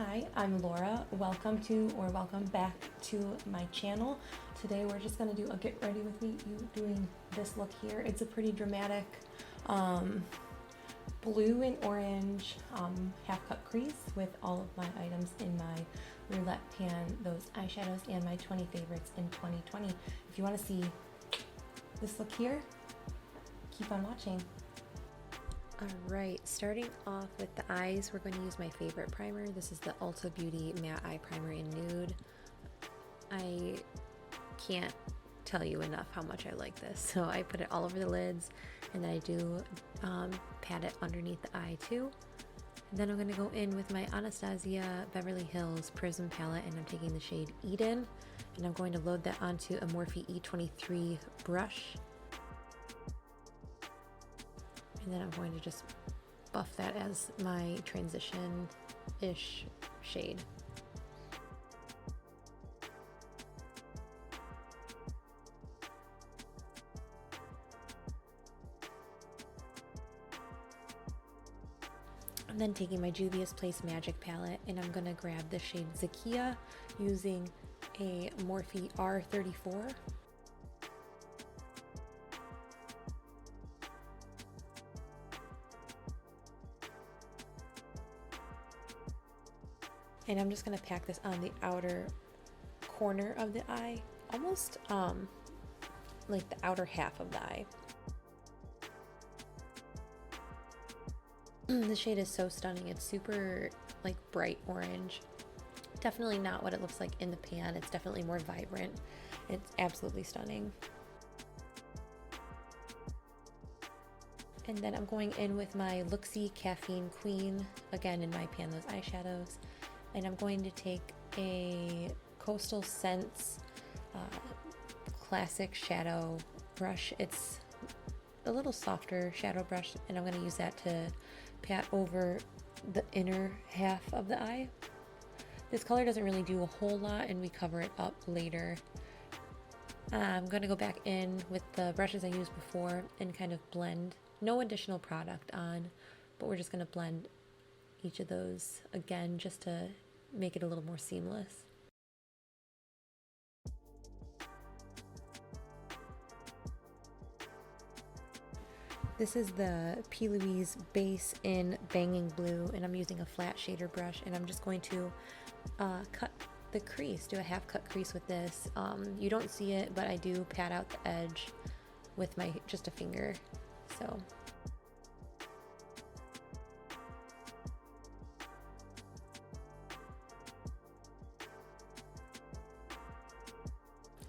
Hi, I'm Laura. Welcome back to my channel. Today we're just gonna do a get ready with me doing this look here. It's a pretty dramatic blue and orange half cut crease with all of my items in my roulette pan, those eyeshadows, and my 20 favorites in 2020. If you want to see this look here, keep on watching. Alright, starting off with the eyes, we're going to use my favorite primer. This is the Ulta Beauty Matte Eye Primer in Nude. I can't tell you enough how much I like this. So I put it all over the lids, and then I do pat it underneath the eye too. And then I'm going to go in with my Anastasia Beverly Hills Prism palette, and I'm taking the shade Eden, and I'm going to load that onto a Morphe E23 brush. And then I'm going to just buff that as my transition-ish shade. I'm then taking my Juvia's Place Magic palette, and I'm going to grab the shade Zakiya using a Morphe R34. And I'm just going to pack this on the outer corner of the eye, almost like the outer half of the eye. The shade is so stunning. It's super like bright orange. Definitely not what it looks like in the pan. It's definitely more vibrant. It's absolutely stunning. And then I'm going in with my Looxi Caffeine Queen, again in my pan, those eyeshadows. And I'm going to take a Coastal Scents classic shadow brush. It's a little softer shadow brush, and I'm going to use that to pat over the inner half of the eye. This color doesn't really do a whole lot, and we cover it up later. I'm going to go back in with the brushes I used before and kind of blend. No additional product on, but we're just going to blend each of those again just to make it a little more seamless. This is the Louise base in Bangin Blue, and I'm using a flat shader brush, and I'm just going to cut the crease, do a half cut crease with this. You don't see it, but I do pat out the edge with my just a finger. So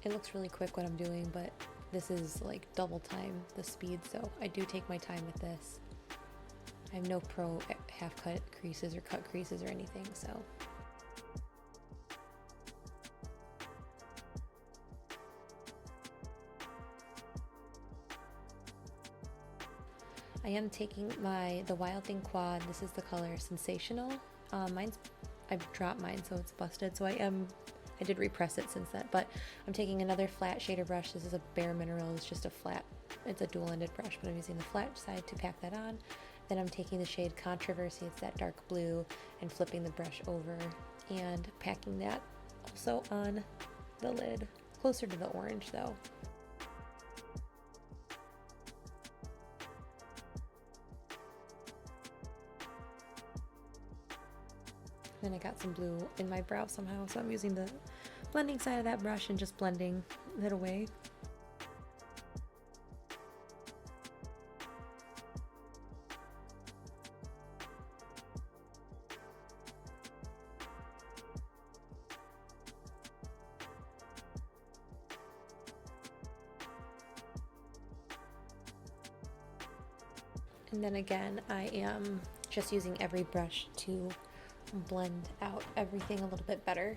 it looks really quick what I'm doing, but this is like double time the speed, so I do take my time with this. I'm no pro at half cut creases or cut creases or anything, so. I am taking the Wild Thing Quad. This is the color Sensational. I've dropped mine, so it's busted, so I did repress it since then, but I'm taking another flat shader brush. This is a bareMinerals. It's just a flat, it's a dual-ended brush, but I'm using the flat side to pack that on. Then I'm taking the shade Controversy, it's that dark blue, and flipping the brush over and packing that also on the lid, closer to the orange though. Then I got some blue in my brow somehow, so I'm using the blending side of that brush and just blending it away. And then again, I am just using every brush to blend out everything a little bit better.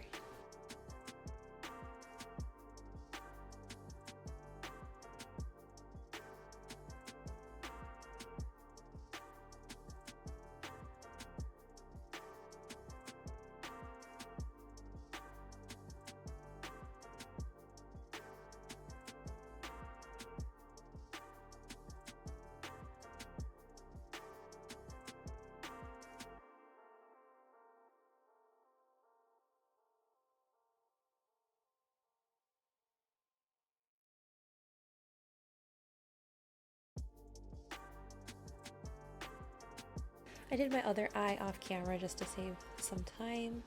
I did my other eye off camera just to save some time.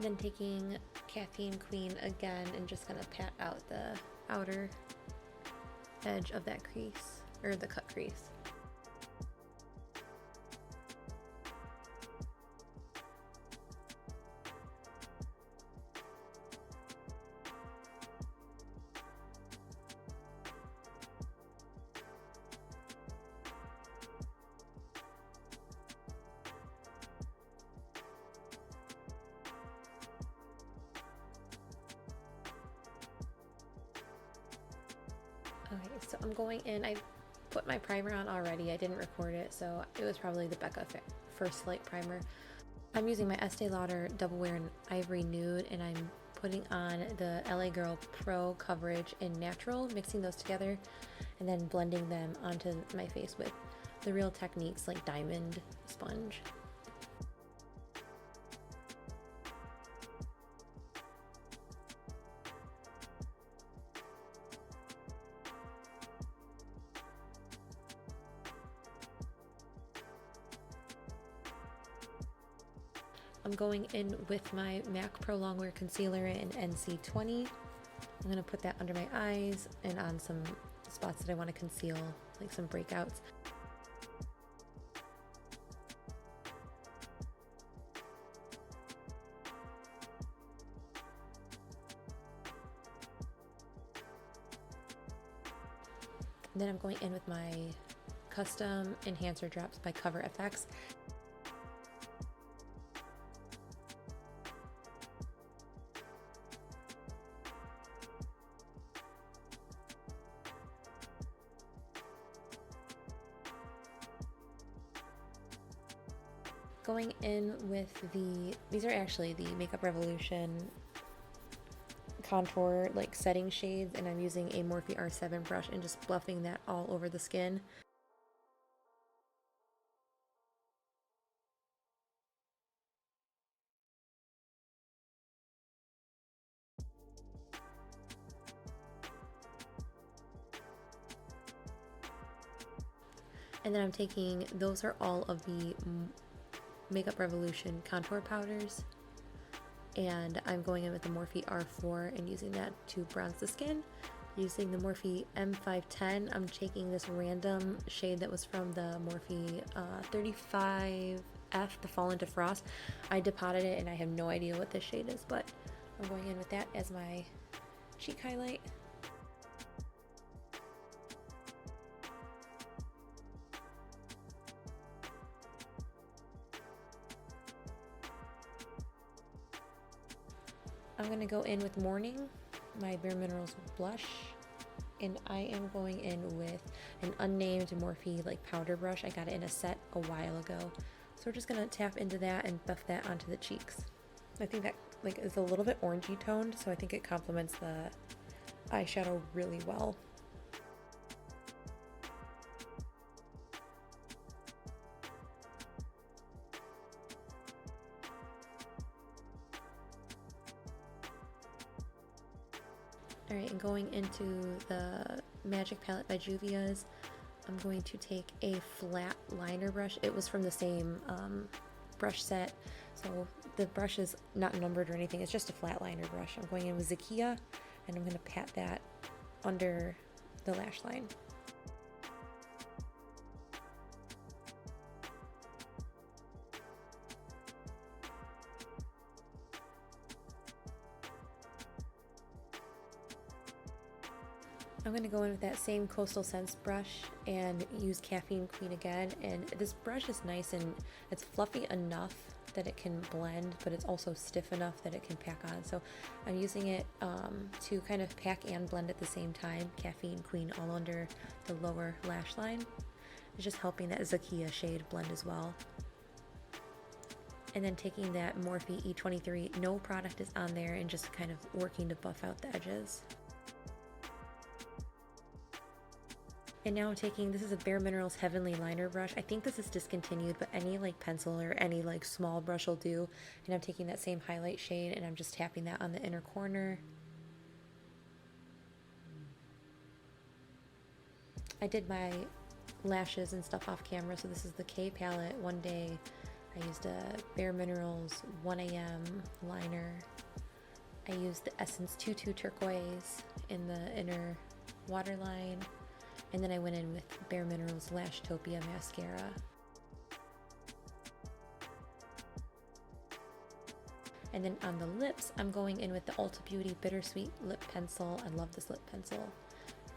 Then taking Caffeine Queen again and just gonna pat out the outer edge of that crease, or the cut crease. Okay, so I'm going in. I put my primer on already. I didn't record it, so it was probably the Becca First Light Primer. I'm using my Estee Lauder Double Wear in Ivory Nude, and I'm putting on the LA Girl Pro Coverage in Natural, mixing those together, and then blending them onto my face with the Real Techniques like Diamond Sponge. I'm going in with my MAC Pro Longwear Concealer in NC20. I'm going to put that under my eyes and on some spots that I want to conceal, like some breakouts. And then I'm going in with my Custom Enhancer Drops by Cover FX. Going in with these are actually the Makeup Revolution contour like setting shades, and I'm using a Morphe R7 brush and just fluffing that all over the skin. And then I'm taking, those are all of the Makeup Revolution contour powders, and I'm going in with the Morphe R4 and using that to bronze the skin. Using the Morphe M510, I'm taking this random shade that was from the Morphe 35F, the Fall into Frost. I depotted it and I have no idea what this shade is, but I'm going in with that as my cheek highlight. I'm going to go in with Morning, my bareMinerals blush, and I am going in with an unnamed Morphe like powder brush. I got it in a set a while ago. So we're just going to tap into that and buff that onto the cheeks. I think that like is a little bit orangey toned, so I think it complements the eyeshadow really well. Alright, and going into the Magic Palette by Juvia's, I'm going to take a flat liner brush. It was from the same brush set, so the brush is not numbered or anything, it's just a flat liner brush. I'm going in with Zakiya, and I'm going to pat that under the lash line. I'm going to go in with that same Coastal Scents brush and use Caffeine Queen again, and this brush is nice and it's fluffy enough that it can blend, but it's also stiff enough that it can pack on. So I'm using it to kind of pack and blend at the same time. Caffeine Queen all under the lower lash line. It's just helping that Zakiya shade blend as well. And then taking that Morphe E23, no product is on there, and just kind of working to buff out the edges. And now I'm taking, this is a bareMinerals Heavenly Liner brush. I think this is discontinued, but any like pencil or any like small brush will do. And I'm taking that same highlight shade and I'm just tapping that on the inner corner. I did my lashes and stuff off camera, so this is the K palette. One day I used a bareMinerals 1 AM liner. I used the Essence 22 Turquoise in the inner waterline. And then I went in with bareMinerals Lashtopia mascara. And then on the lips, I'm going in with the Ulta Beauty Bittersweet Lip Pencil. I love this lip pencil.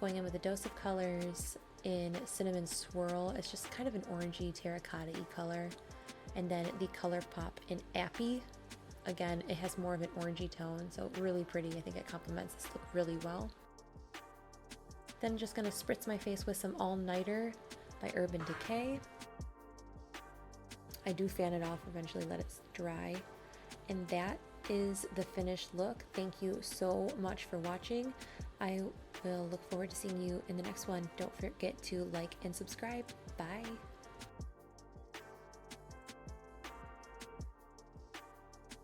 Going in with a dose of colors in Cinnamon Swirl. It's just kind of an orangey terracotta-y color. And then the ColourPop in Appy. Again, it has more of an orangey tone, so really pretty. I think it complements this look really well. Then just gonna spritz my face with some All Nighter by Urban Decay. I do fan it off, eventually let it dry. And that is the finished look. Thank you so much for watching. I will look forward to seeing you in the next one. Don't forget to like and subscribe. Bye.